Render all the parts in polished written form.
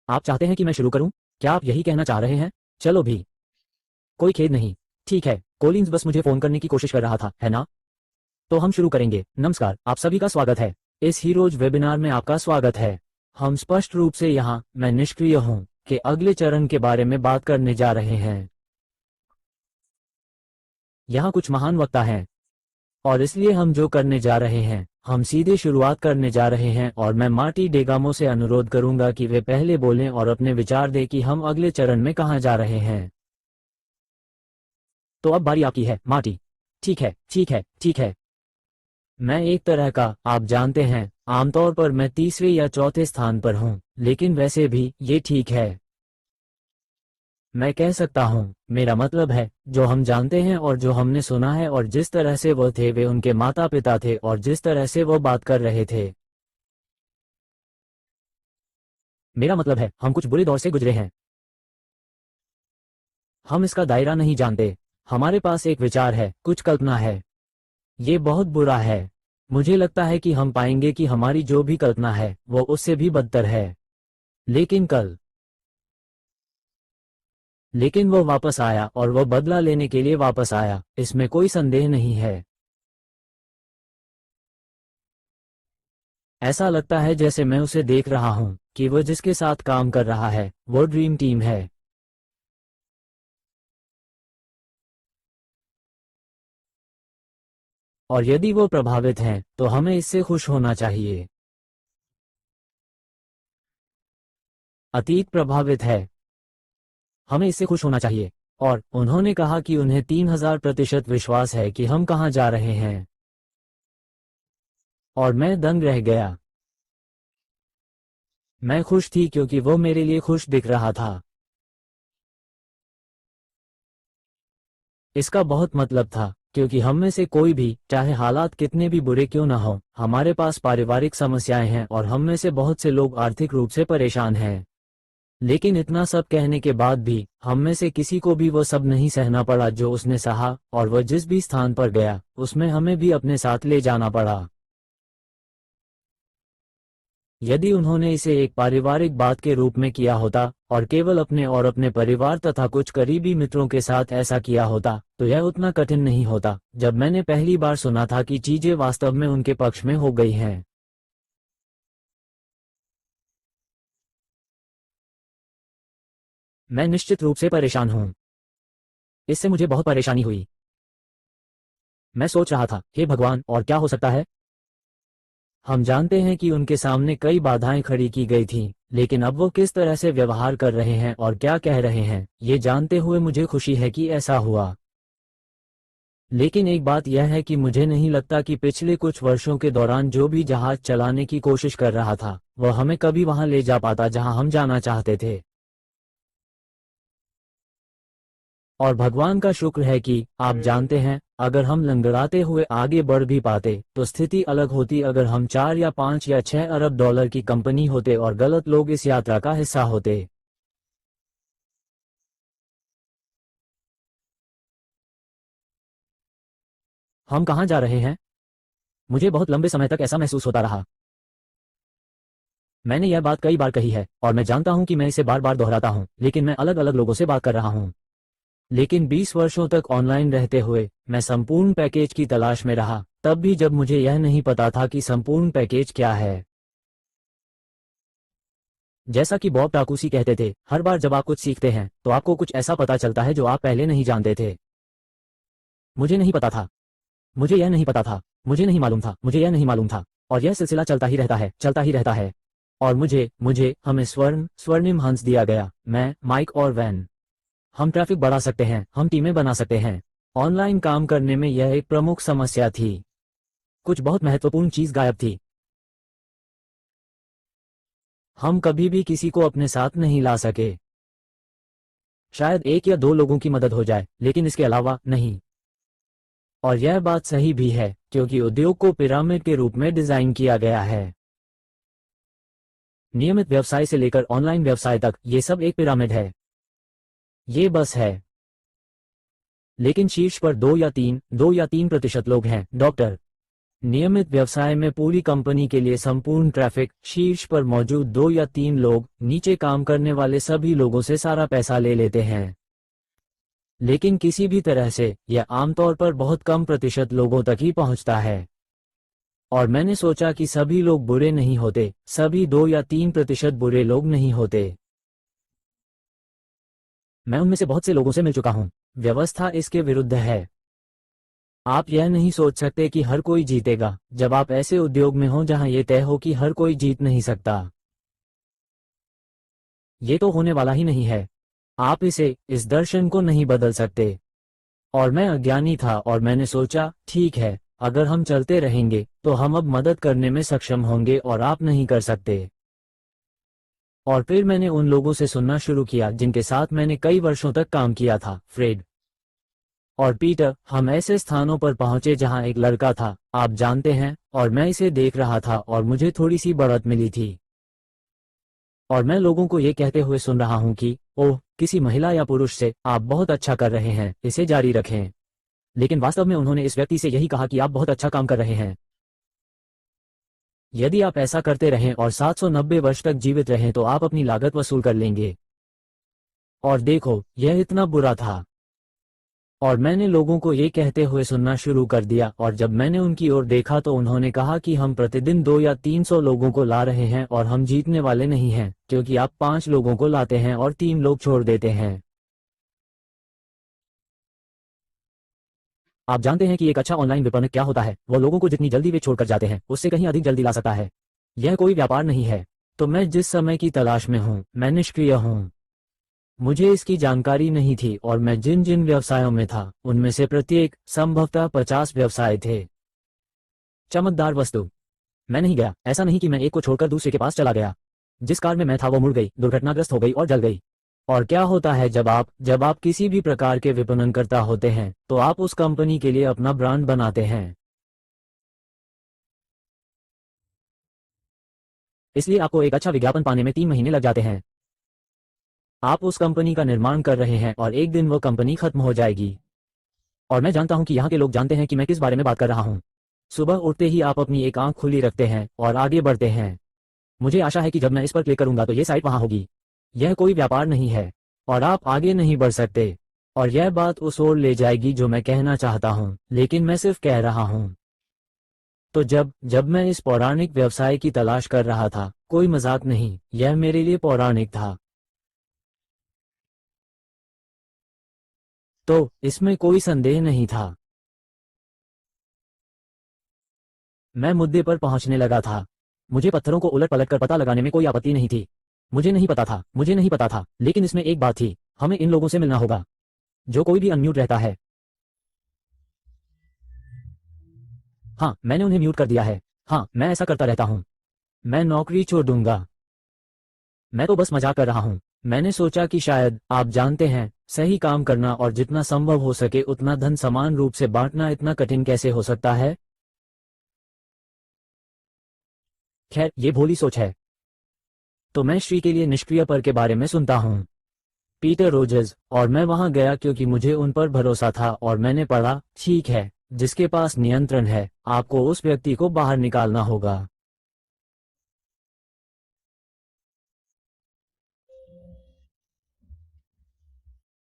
आप चाहते हैं कि मैं शुरू करूं? क्या आप यही कहना चाह रहे हैं? चलो भी, कोई खेद नहीं। ठीक है, कोलिंस बस मुझे फोन करने की कोशिश कर रहा था, है ना? तो हम शुरू करेंगे। नमस्कार, आप सभी का स्वागत है। इस हीरोज वेबिनार में आपका स्वागत है। हम स्पष्ट रूप से यहाँ मैं निष्क्रिय हूँ के अगले चरण के बारे में बात करने जा रहे हैं। यहाँ कुछ महान वक्ता हैं और इसलिए हम जो करने जा रहे हैं, हम सीधे शुरुआत करने जा रहे हैं और मैं मार्टी डेगामो से अनुरोध करूंगा कि वे पहले बोलें और अपने विचार दें कि हम अगले चरण में कहाँ जा रहे हैं। तो अब बारी आपकी है, मार्टी। ठीक है, ठीक है, ठीक है। मैं एक तरह का, आप जानते हैं, आमतौर पर मैं तीसरे या चौथे स्थान पर हूँ, लेकिन वैसे भी ये ठीक है। मैं कह सकता हूँ, मेरा मतलब है, जो हम जानते हैं और जो हमने सुना है और जिस तरह से वो थे, वे उनके माता पिता थे और जिस तरह से वो बात कर रहे थे। मेरा मतलब है, हम कुछ बुरे दौर से गुजरे हैं। हम इसका दायरा नहीं जानते। हमारे पास एक विचार है, कुछ कल्पना है। ये बहुत बुरा है। मुझे लगता है कि हम पाएंगे कि हमारी जो भी कल्पना है, वो उससे भी बदतर है। लेकिन वो वापस आया और वो बदला लेने के लिए वापस आया, इसमें कोई संदेह नहीं है। ऐसा लगता है जैसे मैं उसे देख रहा हूँ कि वो जिसके साथ काम कर रहा है, वो ड्रीम टीम है। और यदि वो प्रभावित हैं, तो हमें इससे खुश होना चाहिए। अतीत प्रभावित है, हमें इससे खुश होना चाहिए। और उन्होंने कहा कि उन्हें 3000% विश्वास है कि हम कहाँ जा रहे हैं। और मैं दंग रह गया। मैं खुश थी क्योंकि वो मेरे लिए खुश दिख रहा था। इसका बहुत मतलब था, क्योंकि हम में से कोई भी, चाहे हालात कितने भी बुरे क्यों न हो, हमारे पास पारिवारिक समस्याएं हैं और हम में से बहुत से लोग आर्थिक रूप से परेशान हैं। लेकिन इतना सब कहने के बाद भी, हम में से किसी को भी वो सब नहीं सहना पड़ा जो उसने सहा, और वह जिस भी स्थान पर गया, उसमें हमें भी अपने साथ ले जाना पड़ा। यदि उन्होंने इसे एक पारिवारिक बात के रूप में किया होता और केवल अपने और अपने परिवार तथा कुछ करीबी मित्रों के साथ ऐसा किया होता, तो यह उतना कठिन नहीं होता। जब मैंने पहली बार सुना था कि चीजें वास्तव में उनके पक्ष में हो गई हैं। मैं निश्चित रूप से परेशान हूं। इससे मुझे बहुत परेशानी हुई। मैं सोच रहा था, हे भगवान, और क्या हो सकता है? हम जानते हैं कि उनके सामने कई बाधाएं खड़ी की गई थीं, लेकिन अब वो किस तरह से व्यवहार कर रहे हैं और क्या कह रहे हैं, ये जानते हुए मुझे खुशी है कि ऐसा हुआ। लेकिन एक बात यह है कि मुझे नहीं लगता कि पिछले कुछ वर्षों के दौरान जो भी जहाज चलाने की कोशिश कर रहा था, वह हमें कभी वहां ले जा पाता जहां हम जाना चाहते थे। और भगवान का शुक्र है कि, आप जानते हैं, अगर हम लंगड़ाते हुए आगे बढ़ भी पाते, तो स्थिति अलग होती अगर हम 4 या 5 या 6 अरब डॉलर की कंपनी होते और गलत लोग इस यात्रा का हिस्सा होते। हम कहाँ जा रहे हैं? मुझे बहुत लंबे समय तक ऐसा महसूस होता रहा। मैंने यह बात कई बार कही है और मैं जानता हूं कि मैं इसे बार बार दोहराता हूं, लेकिन मैं अलग अलग लोगों से बात कर रहा हूं। लेकिन 20 वर्षों तक ऑनलाइन रहते हुए, मैं संपूर्ण पैकेज की तलाश में रहा, तब भी जब मुझे यह नहीं पता था कि संपूर्ण पैकेज क्या है। जैसा कि बॉब टाकुसी कहते थे, हर बार जब आप कुछ सीखते हैं, तो आपको कुछ ऐसा पता चलता है जो आप पहले नहीं जानते थे। मुझे नहीं पता था। मुझे यह नहीं पता था। मुझे नहीं मालूम था। मुझे यह नहीं मालूम था। और यह सिलसिला चलता ही रहता है, चलता ही रहता है। और मुझे हमें स्वर्णिम हंस दिया गया, मैं, माइक और वैन। हम ट्रैफिक बढ़ा सकते हैं, हम टीमें बना सकते हैं। ऑनलाइन काम करने में यह एक प्रमुख समस्या थी। कुछ बहुत महत्वपूर्ण चीज गायब थी। हम कभी भी किसी को अपने साथ नहीं ला सके। शायद 1 या 2 लोगों की मदद हो जाए, लेकिन इसके अलावा नहीं। और यह बात सही भी है, क्योंकि उद्योग को पिरामिड के रूप में डिजाइन किया गया है। नियमित व्यवसाय से लेकर ऑनलाइन व्यवसाय तक, ये सब एक पिरामिड है। ये बस है। लेकिन शीर्ष पर 2 या 3% लोग हैं, डॉक्टर। नियमित व्यवसाय में पूरी कंपनी के लिए संपूर्ण ट्रैफिक, शीर्ष पर मौजूद 2 या 3 लोग, नीचे काम करने वाले सभी लोगों से सारा पैसा ले लेते हैं। लेकिन किसी भी तरह से यह आमतौर पर बहुत कम प्रतिशत लोगों तक ही पहुंचता है। और मैंने सोचा कि सभी लोग बुरे नहीं होते, सभी 2 या 3% बुरे लोग नहीं होते। मैं उनमें से बहुत से लोगों से मिल चुका हूं। व्यवस्था इसके विरुद्ध है। आप यह नहीं सोच सकते कि हर कोई जीतेगा जब आप ऐसे उद्योग में हो जहां यह तय हो कि हर कोई जीत नहीं सकता। ये तो होने वाला ही नहीं है। आप इस दर्शन को नहीं बदल सकते। और मैं अज्ञानी था और मैंने सोचा, ठीक है, अगर हम चलते रहेंगे तो हम अब मदद करने में सक्षम होंगे और आप नहीं कर सकते। और फिर मैंने उन लोगों से सुनना शुरू किया जिनके साथ मैंने कई वर्षों तक काम किया था, फ्रेड और पीटर। हम ऐसे स्थानों पर पहुंचे जहां एक लड़का था, आप जानते हैं, और मैं इसे देख रहा था और मुझे थोड़ी सी बढ़त मिली थी। और मैं लोगों को ये कहते हुए सुन रहा हूं कि ओह, किसी महिला या पुरुष से, आप बहुत अच्छा कर रहे हैं, इसे जारी रखें। लेकिन वास्तव में उन्होंने इस व्यक्ति से यही कहा कि आप बहुत अच्छा काम कर रहे हैं। यदि आप ऐसा करते रहें और 790 वर्ष तक जीवित रहें तो आप अपनी लागत वसूल कर लेंगे। और देखो, यह इतना बुरा था। और मैंने लोगों को ये कहते हुए सुनना शुरू कर दिया, और जब मैंने उनकी ओर देखा तो उन्होंने कहा कि हम प्रतिदिन 2 या 300 लोगों को ला रहे हैं और हम जीतने वाले नहीं हैं, क्योंकि आप 5 लोगों को लाते हैं और 3 लोग छोड़ देते हैं। आप जानते हैं कि एक अच्छा ऑनलाइन विपणक क्या होता है? वो लोगों को जितनी जल्दी वे छोड़कर जाते हैं, उससे कहीं अधिक जल्दी ला सकता है। यह कोई व्यापार नहीं है। तो मैं जिस समय की तलाश में हूं, मैं निष्क्रिय हूं। मुझे इसकी जानकारी नहीं थी और मैं जिन जिन व्यवसायों में था, उनमें से प्रत्येक, संभवतः 50 व्यवसाय थे। चमकदार वस्तु। मैं नहीं गया। ऐसा नहीं कि मैं एक को छोड़कर दूसरे के पास चला गया। जिस कार में मैं था वो मुड़ गई, दुर्घटनाग्रस्त हो गई और जल गई। और क्या होता है जब आप किसी भी प्रकार के विपणनकर्ता होते हैं, तो आप उस कंपनी के लिए अपना ब्रांड बनाते हैं। इसलिए आपको एक अच्छा विज्ञापन पाने में 3 महीने लग जाते हैं। आप उस कंपनी का निर्माण कर रहे हैं और एक दिन वो कंपनी खत्म हो जाएगी। और मैं जानता हूं कि यहाँ के लोग जानते हैं कि मैं किस बारे में बात कर रहा हूं। सुबह उठते ही आप अपनी एक आंख खुली रखते हैं और आगे बढ़ते हैं। मुझे आशा है कि जब मैं इस पर क्लिक करूंगा तो ये साइट वहां होगी। यह कोई व्यापार नहीं है और आप आगे नहीं बढ़ सकते। और यह बात उस ओर ले जाएगी जो मैं कहना चाहता हूं, लेकिन मैं सिर्फ कह रहा हूं। तो जब मैं इस पौराणिक व्यवसाय की तलाश कर रहा था, कोई मजाक नहीं, यह मेरे लिए पौराणिक था। तो इसमें कोई संदेह नहीं था। मैं मुद्दे पर पहुंचने लगा था। मुझे पत्थरों को उलट पलट कर पता लगाने में कोई आपत्ति नहीं थी। मुझे नहीं पता था, लेकिन इसमें एक बात थी, हमें इन लोगों से मिलना होगा। जो कोई भी अनम्यूट रहता है। हाँ, मैंने उन्हें म्यूट कर दिया है। हाँ, मैं ऐसा करता रहता हूँ। मैं नौकरी छोड़ दूंगा। मैं तो बस मजाक कर रहा हूँ। मैंने सोचा कि शायद, आप जानते हैं, सही काम करना और जितना संभव हो सके उतना धन समान रूप से बांटना इतना कठिन कैसे हो सकता है? खैर, ये भोली सोच है। तो मैं श्री के लिए निष्क्रिय पर के बारे में सुनता हूँ, पीटर रोजर्स, और मैं वहां गया क्योंकि मुझे उन पर भरोसा था और मैंने पढ़ा, ठीक है, जिसके पास नियंत्रण है, आपको उस व्यक्ति को बाहर निकालना होगा।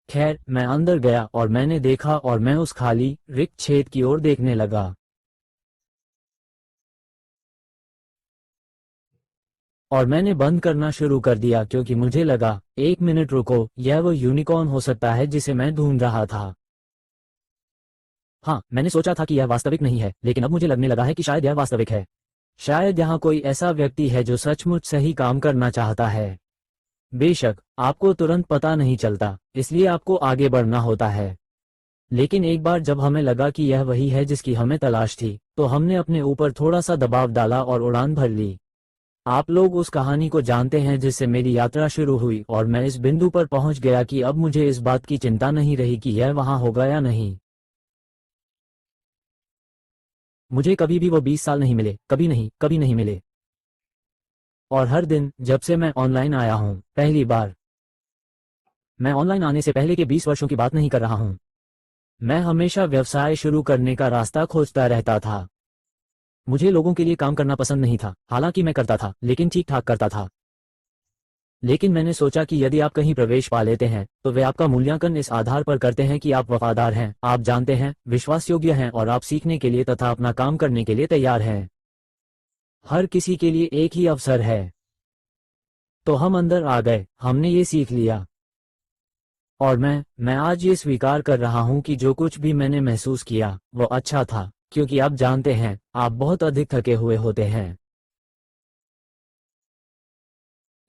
खैर, मैं अंदर गया और मैंने देखा और मैं उस खाली, रिक्त छेद की ओर देखने लगा। और मैंने बंद करना शुरू कर दिया क्योंकि मुझे लगा, 1 मिनट रुको, यह वो यूनिकॉर्न हो सकता है जिसे मैं ढूंढ रहा था। हाँ, मैंने सोचा था कि यह वास्तविक नहीं है, लेकिन अब मुझे लगने लगा है कि शायद यह वास्तविक है। शायद यहाँ कोई ऐसा व्यक्ति है जो सचमुच सही काम करना चाहता है। बेशक, आपको तुरंत पता नहीं चलता, इसलिए आपको आगे बढ़ना होता है। लेकिन एक बार जब हमें लगा कि यह वही है जिसकी हमें तलाश थी, तो हमने अपने ऊपर थोड़ा सा दबाव डाला और उड़ान भर ली। आप लोग उस कहानी को जानते हैं जिससे मेरी यात्रा शुरू हुई और मैं इस बिंदु पर पहुंच गया कि अब मुझे इस बात की चिंता नहीं रही कि यह वहां होगा या नहीं। मुझे कभी भी वो 20 साल नहीं मिले, कभी नहीं मिले। और हर दिन, जब से मैं ऑनलाइन आया हूं, पहली बार। मैं ऑनलाइन आने से पहले के 20 वर्षों की बात नहीं कर रहा हूं। मैं हमेशा व्यवसाय शुरू करने का रास्ता खोजता रहता था। मुझे लोगों के लिए काम करना पसंद नहीं था, हालांकि मैं करता था, लेकिन ठीक ठाक करता था। लेकिन मैंने सोचा कि यदि आप कहीं प्रवेश पा लेते हैं तो वे आपका मूल्यांकन इस आधार पर करते हैं कि आप वफादार हैं, आप जानते हैं, विश्वास योग्य हैं और आप सीखने के लिए तथा अपना काम करने के लिए तैयार हैं। हर किसी के लिए एक ही अवसर है। तो हम अंदर आ गए, हमने ये सीख लिया। और मैं आज ये स्वीकार कर रहा हूं कि जो कुछ भी मैंने महसूस किया वो अच्छा था, क्योंकि आप जानते हैं, आप बहुत अधिक थके हुए होते हैं।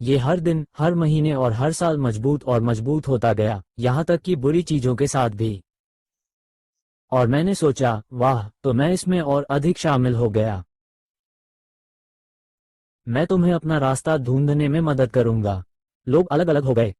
ये हर दिन, हर महीने और हर साल मजबूत और मजबूत होता गया, यहां तक कि बुरी चीजों के साथ भी। और मैंने सोचा, वाह, तो मैं इसमें और अधिक शामिल हो गया। मैं तुम्हें अपना रास्ता ढूंढने में मदद करूंगा। लोग अलग अलग हो गए।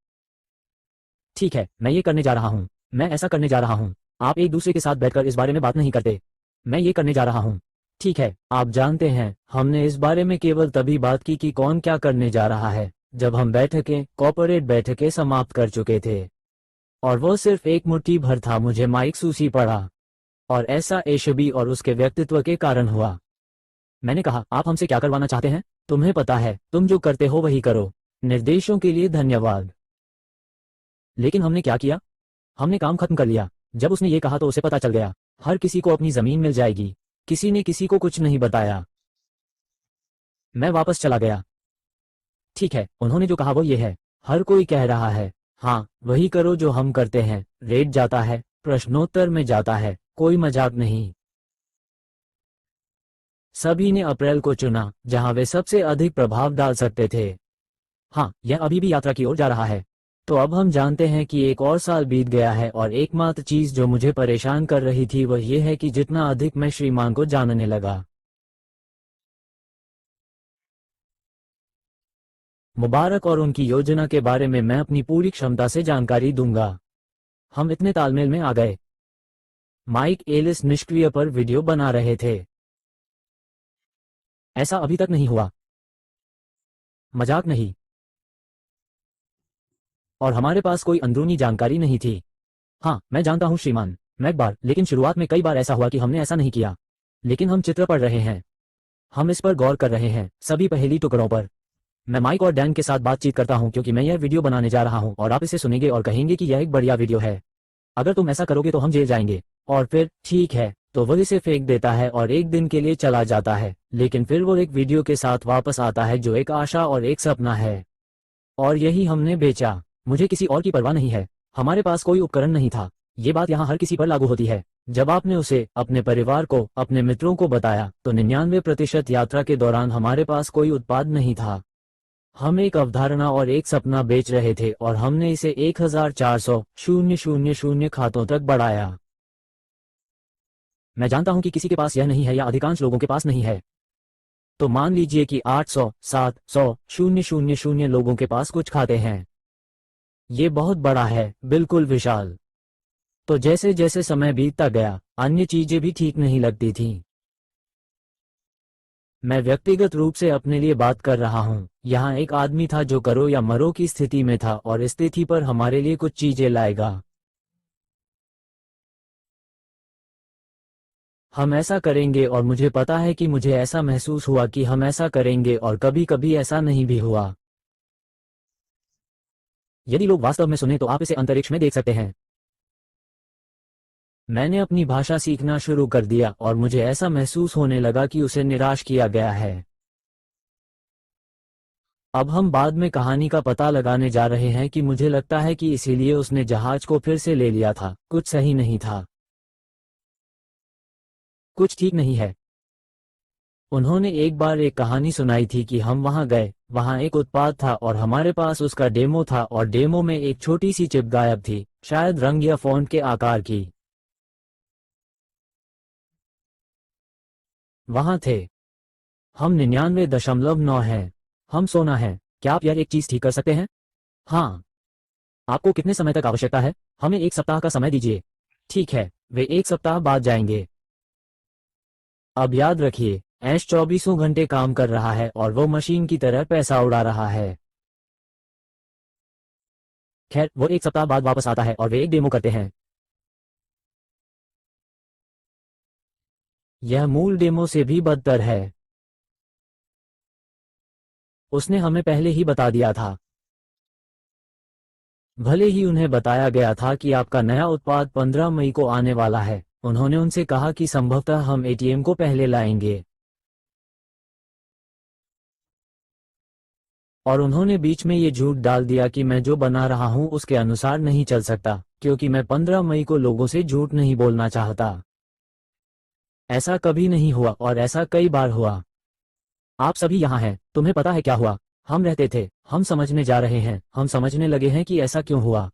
ठीक है, मैं ये करने जा रहा हूं। मैं ऐसा करने जा रहा हूं। आप एक दूसरे के साथ बैठकर इस बारे में बात नहीं करते। मैं ये करने जा रहा हूं। ठीक है, आप जानते हैं, हमने इस बारे में केवल तभी बात की कि कौन क्या करने जा रहा है, जब हम बैठकें, कॉर्पोरेट बैठकें समाप्त कर चुके थे। और वो सिर्फ एक मुट्ठी भर था। मुझे माइक सूसी पड़ा। और ऐसा एशबी और उसके व्यक्तित्व के कारण हुआ। मैंने कहा, आप हमसे क्या करवाना चाहते हैं? तुम्हें पता है, तुम जो करते हो वही करो। निर्देशों के लिए धन्यवाद। लेकिन हमने क्या किया? हमने काम खत्म कर लिया। जब उसने ये कहा तो उसे पता चल गया, हर किसी को अपनी जमीन मिल जाएगी। किसी ने किसी को कुछ नहीं बताया। मैं वापस चला गया। ठीक है, उन्होंने जो कहा वो ये है। हर कोई कह रहा है, हाँ, वही करो जो हम करते हैं। रेट जाता है, प्रश्नोत्तर में जाता है, कोई मजाक नहीं। सभी ने अप्रैल को चुना, जहां वे सबसे अधिक प्रभाव डाल सकते थे। हाँ, यह अभी भी यात्रा की ओर जा रहा है। तो अब हम जानते हैं कि एक और साल बीत गया है और एकमात्र चीज जो मुझे परेशान कर रही थी वह यह है कि जितना अधिक मैं श्रीमान को जानने लगा। मुबारक और उनकी योजना के बारे में मैं अपनी पूरी क्षमता से जानकारी दूंगा। हम इतने तालमेल में आ गए। माइक एलिस निष्क्रिय पर वीडियो बना रहे थे। ऐसा अभी तक नहीं हुआ। मजाक नहीं। और हमारे पास कोई अंदरूनी जानकारी नहीं थी। हाँ, मैं जानता हूँ श्रीमान मैकबार, लेकिन शुरुआत में कई बार ऐसा हुआ कि हमने ऐसा नहीं किया। लेकिन हम चित्र पढ़ रहे हैं। हम इस पर गौर कर रहे हैं, सभी पहेली टुकड़ों पर। मैं माइक और डैन के साथ बातचीत करता हूं क्योंकि मैं यह वीडियो बनाने जा रहा हूं और आप इसे सुनेंगे और कहेंगे कि यह एक बढ़िया वीडियो है। अगर तुम ऐसा करोगे तो हम जेल जाएंगे। और फिर ठीक है, तो वह इसे फेंक देता है और एक दिन के लिए चला जाता है, लेकिन फिर वो एक वीडियो के साथ वापस आता है जो एक आशा और एक सपना है। और यही हमने बेचा। मुझे किसी और की परवाह नहीं है। हमारे पास कोई उपकरण नहीं था। ये बात यहाँ हर किसी पर लागू होती है। जब आपने उसे, अपने परिवार को, अपने मित्रों को बताया, तो 99% यात्रा के दौरान हमारे पास कोई उत्पाद नहीं था। हम एक अवधारणा और एक सपना बेच रहे थे और हमने इसे 1400 खातों तक बढ़ाया। मैं जानता हूं कि किसी के पास यह नहीं है या अधिकांश लोगों के पास नहीं है। तो मान लीजिए कि 800, 700 लोगों के पास कुछ खाते हैं। ये बहुत बड़ा है, बिल्कुल विशाल। तो जैसे जैसे समय बीतता गया, अन्य चीजें भी ठीक नहीं लगती थीं। मैं व्यक्तिगत रूप से अपने लिए बात कर रहा हूँ। यहाँ एक आदमी था जो करो या मरो की स्थिति में था और इस स्थिति पर हमारे लिए कुछ चीजें लाएगा। हम ऐसा करेंगे और मुझे पता है कि मुझे ऐसा महसूस हुआ कि हम ऐसा करेंगे और कभी कभी ऐसा नहीं भी हुआ। यदि लोग वास्तव में सुने तो आप इसे अंतरिक्ष में देख सकते हैं। मैंने अपनी भाषा सीखना शुरू कर दिया और मुझे ऐसा महसूस होने लगा कि उसे निराश किया गया है। अब हम बाद में कहानी का पता लगाने जा रहे हैं कि मुझे लगता है कि इसीलिए उसने जहाज को फिर से ले लिया था। कुछ सही नहीं था। कुछ ठीक नहीं है। उन्होंने एक बार एक कहानी सुनाई थी कि हम वहां गए, वहां एक उत्पाद था और हमारे पास उसका डेमो था और डेमो में एक छोटी सी चिप गायब थी, शायद रंग या फॉन्ट के आकार की। वहां थे। हम 99.9 हैं। हम सोना है। क्या आप यह एक चीज ठीक कर सकते हैं? हाँ। आपको कितने समय तक आवश्यकता है? हमें एक सप्ताह का समय दीजिए। ठीक है, वे एक सप्ताह बाद जाएंगे। अब याद रखिए, ऐश 24 घंटे काम कर रहा है और वो मशीन की तरह पैसा उड़ा रहा है। खैर, वो एक सप्ताह बाद वापस आता है और वे एक डेमो करते हैं। यह मूल डेमो से भी बदतर है। उसने हमें पहले ही बता दिया था। भले ही उन्हें बताया गया था कि आपका नया उत्पाद 15 मई को आने वाला है, उन्होंने उनसे कहा कि संभवतः हम एटीएम को पहले लाएंगे। और उन्होंने बीच में ये झूठ डाल दिया कि मैं जो बना रहा हूं उसके अनुसार नहीं चल सकता, क्योंकि मैं 15 मई को लोगों से झूठ नहीं बोलना चाहता। ऐसा कभी नहीं हुआ और ऐसा कई बार हुआ। आप सभी यहाँ हैं, तुम्हें पता है क्या हुआ? हम रहते थे, हम समझने जा रहे हैं, हम समझने लगे हैं कि ऐसा क्यों हुआ।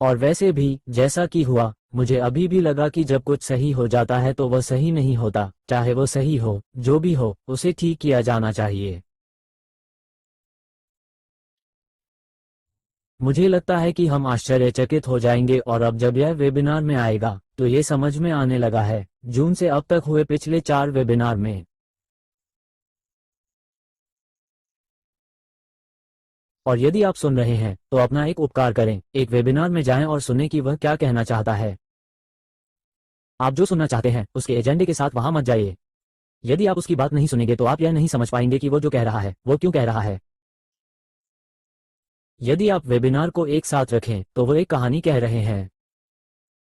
और वैसे भी जैसा कि हुआ, मुझे अभी भी लगा कि जब कुछ सही हो जाता है तो वह सही नहीं होता, चाहे वो सही हो, जो भी हो, उसे ठीक किया जाना चाहिए। मुझे लगता है कि हम आश्चर्यचकित हो जाएंगे और अब जब यह वेबिनार में आएगा तो ये समझ में आने लगा है, जून से अब तक हुए पिछले 4 वेबिनार में। और यदि आप सुन रहे हैं तो अपना एक उपकार करें, एक वेबिनार में जाएं और सुनें कि वह क्या कहना चाहता है। आप जो सुनना चाहते हैं उसके एजेंडे के साथ वहां मत जाइए। यदि आप उसकी बात नहीं सुनेंगे तो आप यह नहीं समझ पाएंगे कि वो जो कह रहा है वो क्यों कह रहा है। यदि आप वेबिनार को एक साथ रखें तो वो एक कहानी कह रहे हैं।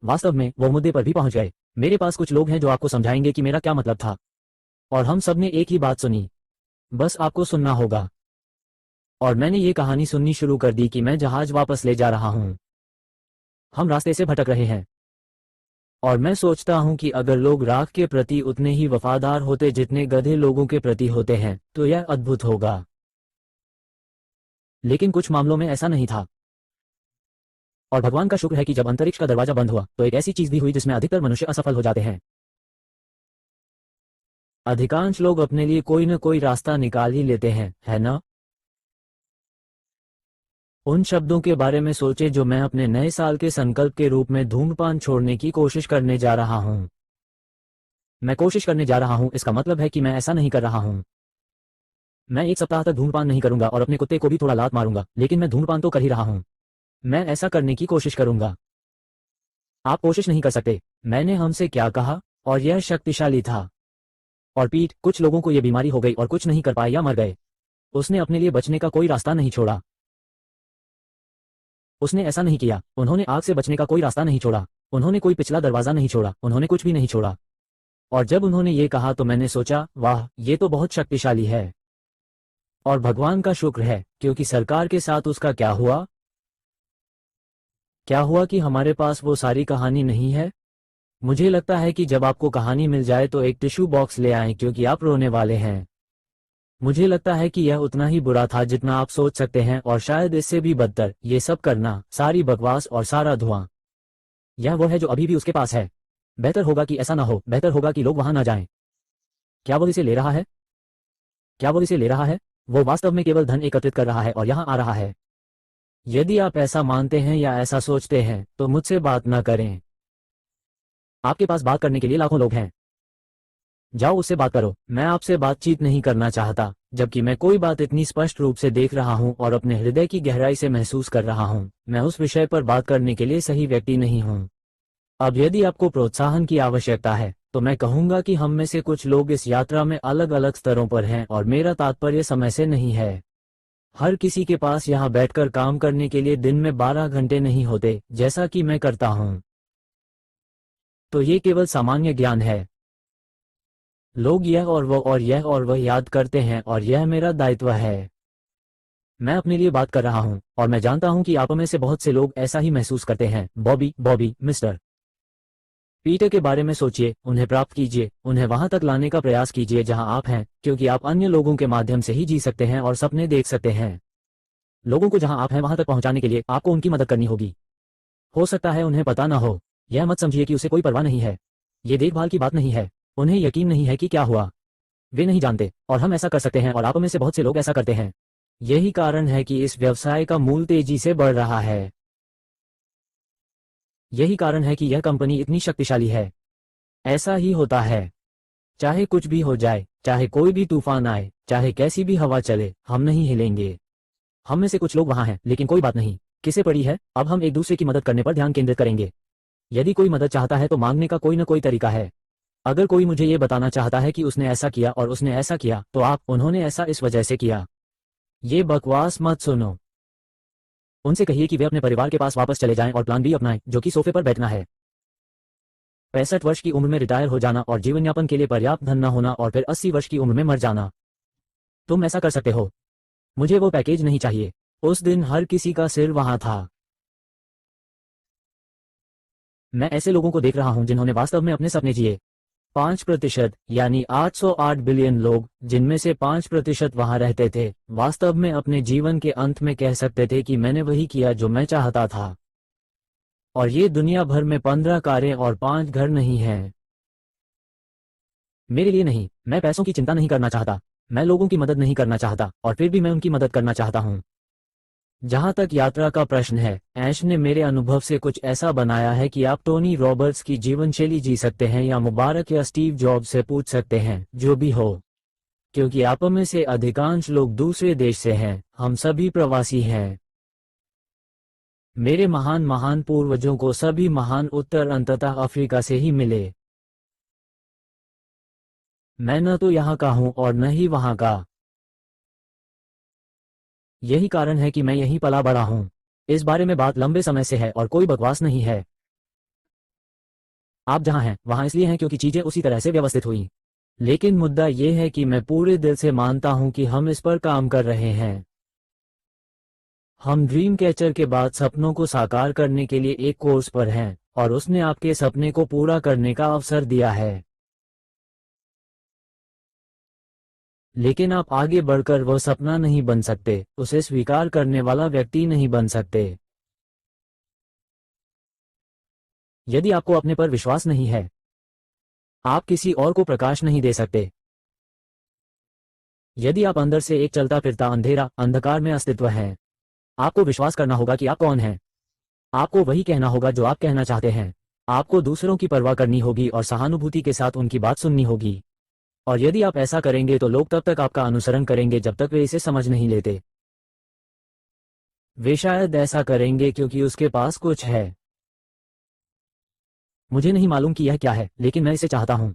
वास्तव में वो मुद्दे पर भी पहुंच गए। मेरे पास कुछ लोग हैं जो आपको समझाएंगे कि मेरा क्या मतलब था। और हम सब ने एक ही बात सुनी, बस आपको सुनना होगा। और मैंने ये कहानी सुननी शुरू कर दी कि मैं जहाज वापस ले जा रहा हूं। हम रास्ते से भटक रहे हैं। और मैं सोचता हूं कि अगर लोग राख के प्रति उतने ही वफादार होते जितने गधे लोगों के प्रति होते हैं तो यह अद्भुत होगा। लेकिन कुछ मामलों में ऐसा नहीं था। और भगवान का शुक्र है कि जब अंतरिक्ष का दरवाजा बंद हुआ तो एक ऐसी चीज भी हुई जिसमें अधिकतर मनुष्य असफल हो जाते हैं। अधिकांश लोग अपने लिए कोई न कोई रास्ता निकाल ही लेते हैं, है ना? उन शब्दों के बारे में सोचे जो मैं अपने नए साल के संकल्प के रूप में धूम्रपान छोड़ने की कोशिश करने जा रहा हूं। मैं कोशिश करने जा रहा हूं, इसका मतलब है कि मैं ऐसा नहीं कर रहा हूं। मैं 1 सप्ताह तक धूम्रपान नहीं करूंगा और अपने कुत्ते को भी थोड़ा लात मारूंगा, लेकिन मैं धूम्रपान तो कर ही रहा हूं। मैं ऐसा करने की कोशिश करूंगा। आप कोशिश नहीं कर सकते। मैंने हमसे क्या कहा? और यह शक्तिशाली था। और पीठ, कुछ लोगों को यह बीमारी हो गई और कुछ नहीं कर पाए या मर गए। उसने अपने लिए बचने का कोई रास्ता नहीं छोड़ा। उसने ऐसा नहीं किया। उन्होंने आग से बचने का कोई रास्ता नहीं छोड़ा। उन्होंने कोई पिछला दरवाजा नहीं छोड़ा। उन्होंने कुछ भी नहीं छोड़ा। और जब उन्होंने ये कहा तो मैंने सोचा, वाह, ये तो बहुत शक्तिशाली है। और भगवान का शुक्र है, क्योंकि सरकार के साथ उसका क्या हुआ? क्या हुआ कि हमारे पास वो सारी कहानी नहीं है। मुझे लगता है कि जब आपको कहानी मिल जाए तो एक टिश्यू बॉक्स ले आएं, क्योंकि आप रोने वाले हैं। मुझे लगता है कि यह उतना ही बुरा था जितना आप सोच सकते हैं, और शायद इससे भी बदतर, ये सब करना, सारी बकवास और सारा धुआं। यह वो है जो अभी भी उसके पास है। बेहतर होगा कि ऐसा ना हो। बेहतर होगा कि लोग वहां ना जाएं। क्या वो इसे ले रहा है? क्या वो इसे ले रहा है? वो वास्तव में केवल धन एकत्रित कर रहा है और यहां आ रहा है। यदि आप ऐसा मानते हैं या ऐसा सोचते हैं तो मुझसे बात ना करें। आपके पास बात करने के लिए लाखों लोग हैं। जाओ उससे बात करो। मैं आपसे बातचीत नहीं करना चाहता, जबकि मैं कोई बात इतनी स्पष्ट रूप से देख रहा हूं और अपने हृदय की गहराई से महसूस कर रहा हूं। मैं उस विषय पर बात करने के लिए सही व्यक्ति नहीं हूं। अब यदि आपको प्रोत्साहन की आवश्यकता है तो मैं कहूंगा कि हम में से कुछ लोग इस यात्रा में अलग अलग स्तरों पर हैं, और मेरा तात्पर्य समय से नहीं है। हर किसी के पास यहाँ बैठकर काम करने के लिए दिन में 12 घंटे नहीं होते, जैसा कि मैं करता हूं। तो ये केवल सामान्य ज्ञान है। लोग यह और वो और यह और वह याद करते हैं, और यह मेरा दायित्व है। मैं अपने लिए बात कर रहा हूं, और मैं जानता हूं कि आप में से बहुत से लोग ऐसा ही महसूस करते हैं। बॉबी, मिस्टर पीटर के बारे में सोचिए, उन्हें प्राप्त कीजिए, उन्हें वहां तक लाने का प्रयास कीजिए जहां आप हैं, क्योंकि आप अन्य लोगों के माध्यम से ही जी सकते हैं और सपने देख सकते हैं। लोगों को जहां आप हैं वहां तक पहुंचाने के लिए आपको उनकी मदद करनी होगी। हो सकता है उन्हें पता ना हो। यह मत समझिए कि उसे कोई परवाह नहीं है। ये देखभाल की बात नहीं है। उन्हें यकीन नहीं है कि क्या हुआ। वे नहीं जानते, और हम ऐसा कर सकते हैं, और आप में से बहुत से लोग ऐसा करते हैं। यही कारण है कि इस व्यवसाय का मूल्य तेजी से बढ़ रहा है। यही कारण है कि यह कंपनी इतनी शक्तिशाली है। ऐसा ही होता है। चाहे कुछ भी हो जाए, चाहे कोई भी तूफान आए, चाहे कैसी भी हवा चले, हम नहीं हिलेंगे। हम में से कुछ लोग वहां हैं, लेकिन कोई बात नहीं। किसे पड़ी है? अब हम एक दूसरे की मदद करने पर ध्यान केंद्रित करेंगे। यदि कोई मदद चाहता है तो मांगने का कोई न कोई तरीका है। अगर कोई मुझे ये बताना चाहता है कि उसने ऐसा किया और उसने ऐसा किया, तो उन्होंने ऐसा इस वजह से किया, ये बकवास मत सुनो। उनसे कहिए कि वे अपने परिवार के पास वापस चले जाएं और प्लान बी अपनाएं, जो कि सोफे पर बैठना है। 65 वर्ष की उम्र में रिटायर हो जाना और जीवन यापन के लिए पर्याप्त धन न होना और फिर 80 वर्ष की उम्र में मर जाना। तुम ऐसा कर सकते हो। मुझे वो पैकेज नहीं चाहिए। उस दिन हर किसी का सिर वहां था। मैं ऐसे लोगों को देख रहा हूं जिन्होंने वास्तव में अपने सपने जिए। 5% यानी 808 बिलियन लोग, जिनमें से 5% वहां रहते थे, वास्तव में अपने जीवन के अंत में कह सकते थे कि मैंने वही किया जो मैं चाहता था। और ये दुनिया भर में 15 कारें और 5 घर नहीं हैं। मेरे लिए नहीं, मैं पैसों की चिंता नहीं करना चाहता, मैं लोगों की मदद नहीं करना चाहता, और फिर भी मैं उनकी मदद करना चाहता हूं। जहां तक यात्रा का प्रश्न है, ऐश ने मेरे अनुभव से कुछ ऐसा बनाया है कि आप टोनी रॉबर्ट्स की जीवन शैली जी सकते हैं या मुबारक या स्टीव जॉब्स से पूछ सकते हैं, जो भी हो। क्योंकि आप में से अधिकांश लोग दूसरे देश से हैं, हम सभी प्रवासी हैं। मेरे महान महान पूर्वजों को सभी महान उत्तर अंततः अफ्रीका से ही मिले। मैं न तो यहाँ का हूँ और न ही वहाँ का। यही कारण है कि मैं यहीं पला बड़ा हूँ। इस बारे में बात लंबे समय से है और कोई बकवास नहीं है। आप जहाँ हैं वहाँ इसलिए हैं क्योंकि चीजें उसी तरह से व्यवस्थित हुई। लेकिन मुद्दा यह है कि मैं पूरे दिल से मानता हूँ कि हम इस पर काम कर रहे हैं। हम ड्रीम कैचर के बाद सपनों को साकार करने के लिए एक कोर्स पर हैं, और उसने आपके सपने को पूरा करने का अवसर दिया है। लेकिन आप आगे बढ़कर वह सपना नहीं बन सकते, उसे स्वीकार करने वाला व्यक्ति नहीं बन सकते। यदि आपको अपने पर विश्वास नहीं है, आप किसी और को प्रकाश नहीं दे सकते। यदि आप अंदर से एक चलता फिरता अंधेरा अंधकार में अस्तित्व है, आपको विश्वास करना होगा कि आप कौन हैं। आपको वही कहना होगा जो आप कहना चाहते हैं। आपको दूसरों की परवाह करनी होगी और सहानुभूति के साथ उनकी बात सुननी होगी। और यदि आप ऐसा करेंगे तो लोग तब तक आपका अनुसरण करेंगे जब तक वे इसे समझ नहीं लेते। वे शायद ऐसा करेंगे क्योंकि उसके पास कुछ है। मुझे नहीं मालूम कि यह क्या है, लेकिन मैं इसे चाहता हूं।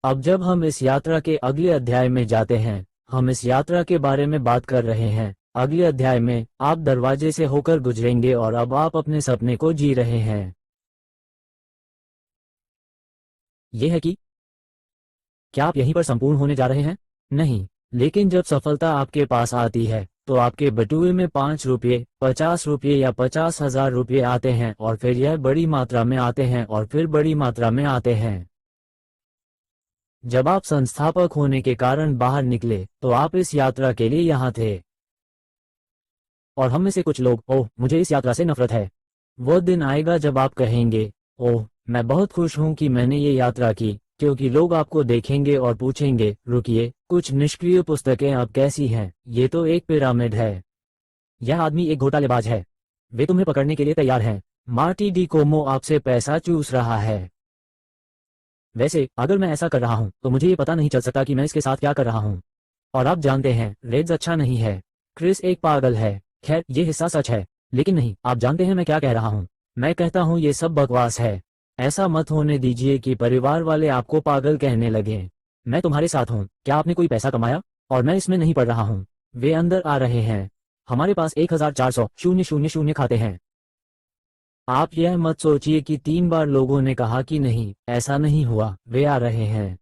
अब जब हम इस यात्रा के अगले अध्याय में जाते हैं, हम इस यात्रा के बारे में बात कर रहे हैं। अगले अध्याय में आप दरवाजे से होकर गुजरेंगे और अब आप अपने सपने को जी रहे हैं। यह है कि क्या आप यहीं पर संपूर्ण होने जा रहे हैं? नहीं, लेकिन जब सफलता आपके पास आती है तो आपके बटुए में 5 रुपये, 50 रुपये या 50,000 रुपये आते हैं, और फिर यह बड़ी मात्रा में आते हैं और फिर बड़ी मात्रा में आते हैं। जब आप संस्थापक होने के कारण बाहर निकले तो आप इस यात्रा के लिए यहाँ थे। और हम में से कुछ लोग, ओह मुझे इस यात्रा से नफरत है। वो दिन आएगा जब आप कहेंगे, ओह मैं बहुत खुश हूं कि मैंने ये यात्रा की, क्योंकि लोग आपको देखेंगे और पूछेंगे, रुकिए, कुछ निष्क्रिय पुस्तकें अब कैसी हैं? ये तो एक पिरामिड है। यह आदमी एक घोटालेबाज है। वे तुम्हें पकड़ने के लिए तैयार हैं। मार्टी डी कोमो आपसे पैसा चूस रहा है। वैसे अगर मैं ऐसा कर रहा हूं तो मुझे ये पता नहीं चल सकता कि मैं इसके साथ क्या कर रहा हूं। और आप जानते हैं, रेड्स अच्छा नहीं है। क्रिस एक पागल है। खैर ये हिस्सा सच है, लेकिन नहीं, आप जानते हैं मैं क्या कह रहा हूं। मैं कहता हूं ये सब बकवास है। ऐसा मत होने दीजिए कि परिवार वाले आपको पागल कहने लगे। मैं तुम्हारे साथ हूं। क्या आपने कोई पैसा कमाया? और मैं इसमें नहीं पढ़ रहा हूं। वे अंदर आ रहे हैं। हमारे पास 1400 खाते हैं। आप यह मत सोचिए कि 3 बार लोगों ने कहा कि नहीं, ऐसा नहीं हुआ। वे आ रहे हैं।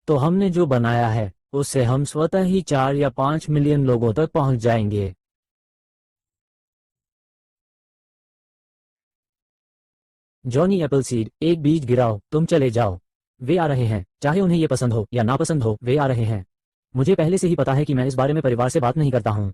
तो हमने जो बनाया है उससे हम स्वतः ही 4 या 5 मिलियन लोगों तक पहुंच जाएंगे। जॉनी एप्पलसीड, एक बीज गिराओ, तुम चले जाओ। वे आ रहे हैं, चाहे उन्हें ये पसंद हो या नापसंद हो, वे आ रहे हैं। मुझे पहले से ही पता है कि मैं इस बारे में परिवार से बात नहीं करता हूँ।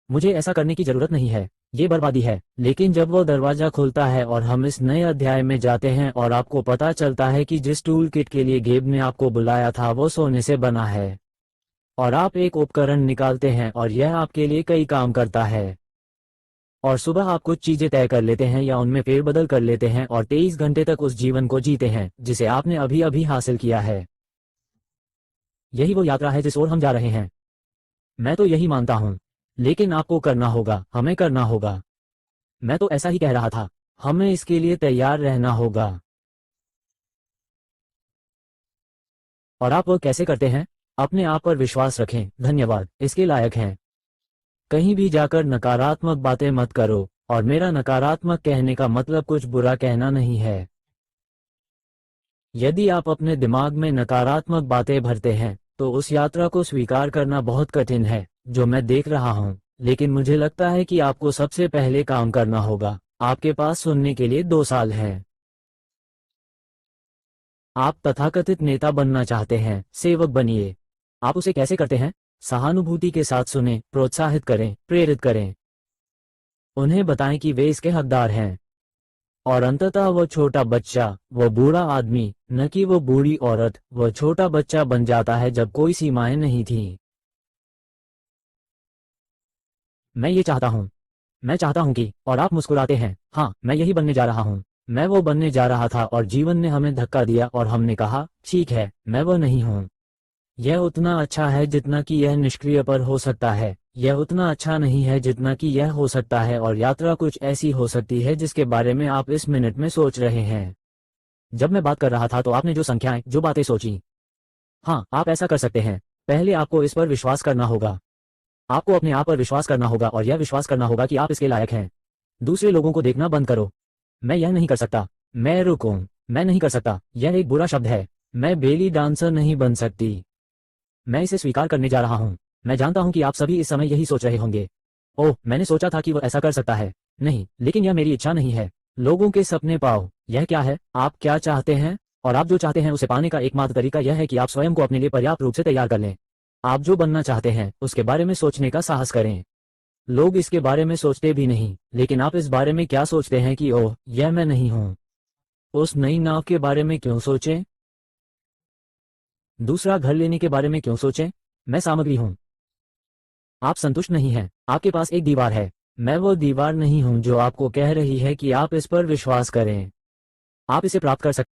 मुझे ऐसा करने की जरूरत नहीं है, ये बर्बादी है। लेकिन जब वो दरवाजा खुलता है और हम इस नए अध्याय में जाते हैं और आपको पता चलता है कि जिस टूल किट के लिए गेब ने आपको बुलाया था वो सोने से बना है, और आप एक उपकरण निकालते हैं और यह आपके लिए कई काम करता है, और सुबह आप कुछ चीजें तय कर लेते हैं या उनमें फेरबदल कर लेते हैं और 23 घंटे तक उस जीवन को जीते हैं जिसे आपने अभी अभी हासिल किया है। यही वो यात्रा है जिस ओर हम जा रहे हैं। मैं तो यही मानता हूं। लेकिन आपको करना होगा, हमें करना होगा। मैं तो ऐसा ही कह रहा था। हमें इसके लिए तैयार रहना होगा। और आप वो कैसे करते हैं? अपने आप पर विश्वास रखें। धन्यवाद, इसके लायक हैं। कहीं भी जाकर नकारात्मक बातें मत करो, और मेरा नकारात्मक कहने का मतलब कुछ बुरा कहना नहीं है। यदि आप अपने दिमाग में नकारात्मक बातें भरते हैं तो उस यात्रा को स्वीकार करना बहुत कठिन है, जो मैं देख रहा हूं। लेकिन मुझे लगता है कि आपको सबसे पहले काम करना होगा। आपके पास सुनने के लिए 2 साल हैं। आप तथाकथित नेता बनना चाहते हैं, सेवक बनिए। आप उसे कैसे करते हैं? सहानुभूति के साथ सुनें, प्रोत्साहित करें, प्रेरित करें। उन्हें बताएं कि वे इसके हकदार हैं। और अंततः वो छोटा बच्चा, वो बूढ़ा आदमी, न कि वो बूढ़ी औरत, वो छोटा बच्चा बन जाता है जब कोई सीमाएं नहीं थी। मैं ये चाहता हूँ। मैं चाहता हूँ कि, और आप मुस्कुराते हैं, हाँ, मैं यही बनने जा रहा हूँ। मैं वो बनने जा रहा था और जीवन ने हमें धक्का दिया और हमने कहा, ठीक है, मैं वो नहीं हूँ। यह उतना अच्छा है जितना कि यह निष्क्रिय पर हो सकता है। यह उतना अच्छा नहीं है जितना कि यह हो सकता है, और यात्रा कुछ ऐसी हो सकती है जिसके बारे में आप इस मिनट में सोच रहे हैं। जब मैं बात कर रहा था तो आपने जो संख्याएं, जो बातें सोची, हाँ, आप ऐसा कर सकते हैं। पहले आपको इस पर विश्वास करना होगा। आपको अपने आप पर विश्वास करना होगा और यह विश्वास करना होगा कि आप इसके लायक हैं। दूसरे लोगों को देखना बंद करो। मैं यह नहीं कर सकता, मैं रुकूं, मैं नहीं कर सकता, यह एक बुरा शब्द है। मैं बेली डांसर नहीं बन सकती। मैं इसे स्वीकार करने जा रहा हूं। मैं जानता हूं कि आप सभी इस समय यही सोच रहे होंगे, ओह, मैंने सोचा था कि वो ऐसा कर सकता है। नहीं, लेकिन यह मेरी इच्छा नहीं है। लोगों के सपने पाओ। यह क्या है? आप क्या चाहते हैं? और आप जो चाहते हैं उसे पाने का एकमात्र तरीका यह है कि आप स्वयं को अपने लिए पर्याप्त रूप से तैयार कर लें। आप जो बनना चाहते हैं उसके बारे में सोचने का साहस करें। लोग इसके बारे में सोचते भी नहीं, लेकिन आप इस बारे में क्या सोचते हैं कि ओह, यह मैं नहीं हूं। उस नई नाव के बारे में क्यों सोचें? दूसरा घर लेने के बारे में क्यों सोचें? मैं सामग्री हूं। आप संतुष्ट नहीं हैं, आपके पास एक दीवार है। मैं वो दीवार नहीं हूं जो आपको कह रही है कि आप इस पर विश्वास करें। आप इसे प्राप्त कर सकते